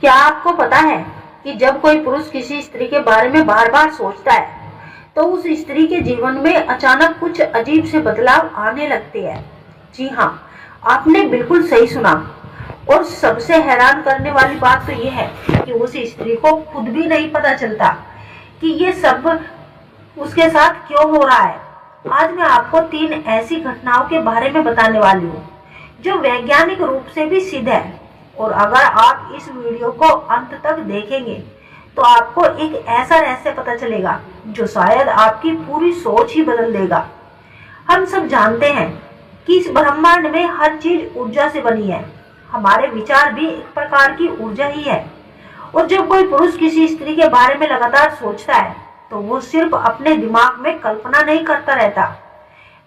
क्या आपको पता है कि जब कोई पुरुष किसी स्त्री के बारे में बार बार सोचता है तो उस स्त्री के जीवन में अचानक कुछ अजीब से बदलाव आने लगते हैं। जी हाँ, आपने बिल्कुल सही सुना। और सबसे हैरान करने वाली बात तो यह है कि उस स्त्री को खुद भी नहीं पता चलता कि ये सब उसके साथ क्यों हो रहा है। आज मैं आपको 3 ऐसी घटनाओं के बारे में बताने वाली हूँ जो वैज्ञानिक रूप से भी सिद्ध है। और अगर आप इस वीडियो को अंत तक देखेंगे तो आपको एक ऐसा रहस्य पता चलेगा जो शायद आपकी पूरी सोच ही बदल देगा। हम सब जानते हैं कि इस ब्रह्मांड में हर चीज ऊर्जा से बनी है। हमारे विचार भी एक प्रकार की ऊर्जा ही है। और जब कोई पुरुष किसी स्त्री के बारे में लगातार सोचता है तो वो सिर्फ अपने दिमाग में कल्पना नहीं करता रहता,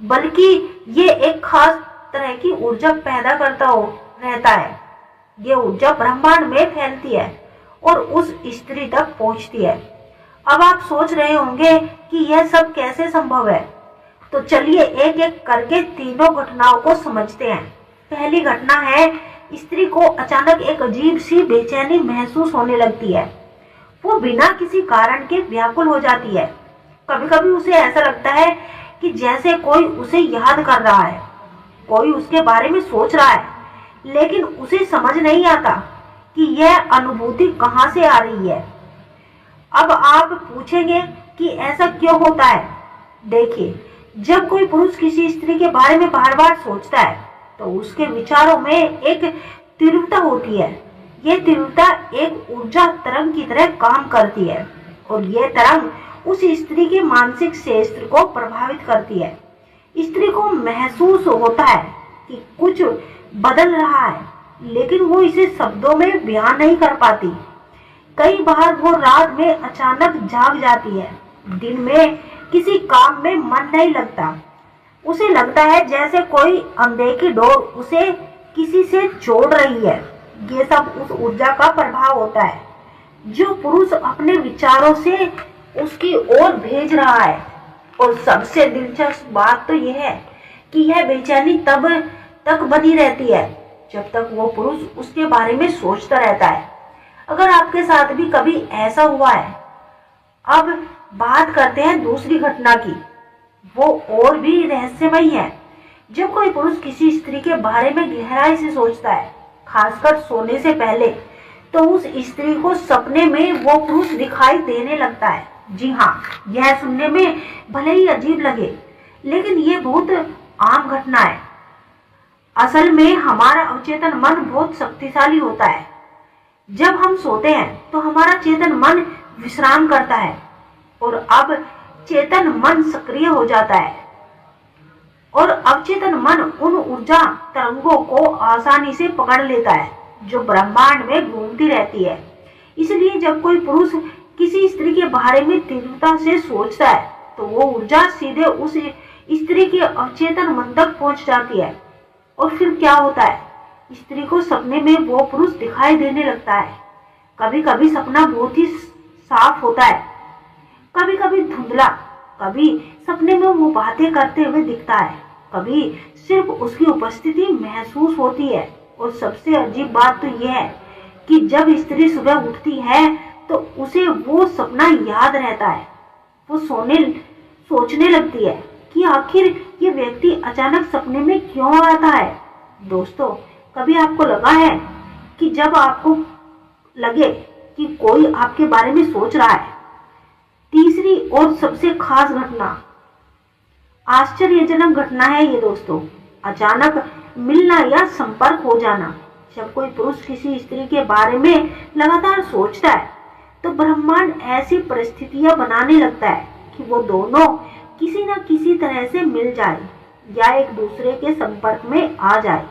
बल्कि ये एक खास तरह की ऊर्जा पैदा करता रहता है। ये ऊर्जा ब्रह्मांड में फैलती है और उस स्त्री तक पहुंचती है। अब आप सोच रहे होंगे कि यह सब कैसे संभव है, तो चलिए एक एक करके तीनों घटनाओं को समझते हैं। पहली घटना है, स्त्री को अचानक एक अजीब सी बेचैनी महसूस होने लगती है। वो बिना किसी कारण के व्याकुल हो जाती है। कभी कभी उसे ऐसा लगता है कि जैसे कोई उसे याद कर रहा है, कोई उसके बारे में सोच रहा है, लेकिन उसे समझ नहीं आता कि यह अनुभूति कहाँ से आ रही है। अब आप पूछेंगे कि ऐसा क्यों होता है। देखिए, जब कोई पुरुष किसी स्त्री के बारे में बार बार सोचता है तो उसके विचारों में एक तीव्रता होती है। यह तीव्रता एक ऊर्जा तरंग की तरह काम करती है और यह तरंग उस स्त्री के मानसिक क्षेत्र को प्रभावित करती है। स्त्री को महसूस होता है कि कुछ बदल रहा है, लेकिन वो इसे शब्दों में बयान नहीं कर पाती। कई बार वो रात में अचानक जाग जाती है, दिन में किसी काम में मन नहीं लगता। उसे लगता है जैसे कोई अनदेखी डोर उसे किसी से जोड़ रही है। ये सब उस ऊर्जा का प्रभाव होता है जो पुरुष अपने विचारों से उसकी ओर भेज रहा है। और सबसे दिलचस्प बात तो यह है कि यह बेचैनी तब तक बनी रहती है जब तक वो पुरुष उसके बारे में सोचता रहता है। अगर आपके साथ भी कभी ऐसा हुआ है। अब बात करते हैं दूसरी घटना की। वो और भी रहस्यमयी है। जब कोई पुरुष किसी स्त्री के बारे में गहराई से सोचता है, खासकर सोने से पहले, तो उस स्त्री को सपने में वो पुरुष दिखाई देने लगता है। जी हाँ, यह सुनने में भले ही अजीब लगे, लेकिन ये बहुत आम घटना है। असल में हमारा अवचेतन मन बहुत शक्तिशाली होता है। जब हम सोते हैं तो हमारा चेतन मन विश्राम करता है और अब चेतन मन सक्रिय हो जाता है और अवचेतन मन उन ऊर्जा तरंगों को आसानी से पकड़ लेता है जो ब्रह्मांड में घूमती रहती है। इसलिए जब कोई पुरुष किसी स्त्री के बारे में तीव्रता से सोचता है तो वो ऊर्जा सीधे उस स्त्री के अवचेतन मन तक पहुंच जाती है। और फिर क्या होता है, स्त्री को सपने में वो पुरुष दिखाई देने लगता है। कभी कभी सपना बहुत ही साफ होता है, कभी कभी धुंधला, कभी सपने में वो बातें करते हुए दिखता है, कभी सिर्फ उसकी उपस्थिति महसूस होती है। और सबसे अजीब बात तो यह है कि जब स्त्री सुबह उठती है तो उसे वो सपना याद रहता है। वो सोचने लगती है कि आखिर ये व्यक्ति अचानक सपने में क्यों आता है। दोस्तों, कभी आपको लगा है कि जब आपको लगे कि कोई आपके बारे में सोच रहा है। तीसरी और सबसे खास घटना, आश्चर्यजनक घटना है ये दोस्तों, अचानक मिलना या संपर्क हो जाना। जब कोई पुरुष किसी स्त्री के बारे में लगातार सोचता है तो ब्रह्मांड ऐसी परिस्थितियां बनाने लगता है कि वो दोनों किसी न किसी तरह से मिल जाए या एक दूसरे के संपर्क में आ जाए।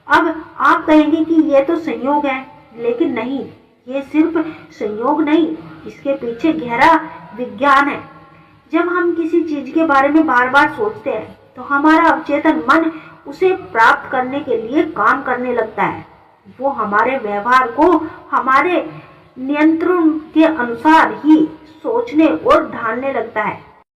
अब आप कहेंगे कि यह तो संयोग है, लेकिन नहीं, ये सिर्फ संयोग नहीं, इसके पीछे गहरा विज्ञान है। जब हम किसी चीज के बारे में बार बार सोचते हैं तो हमारा अवचेतन मन उसे प्राप्त करने के लिए काम करने लगता है। वो हमारे व्यवहार को हमारे नियंत्रण के अनुसार ही सोचने और ढालने लगता है।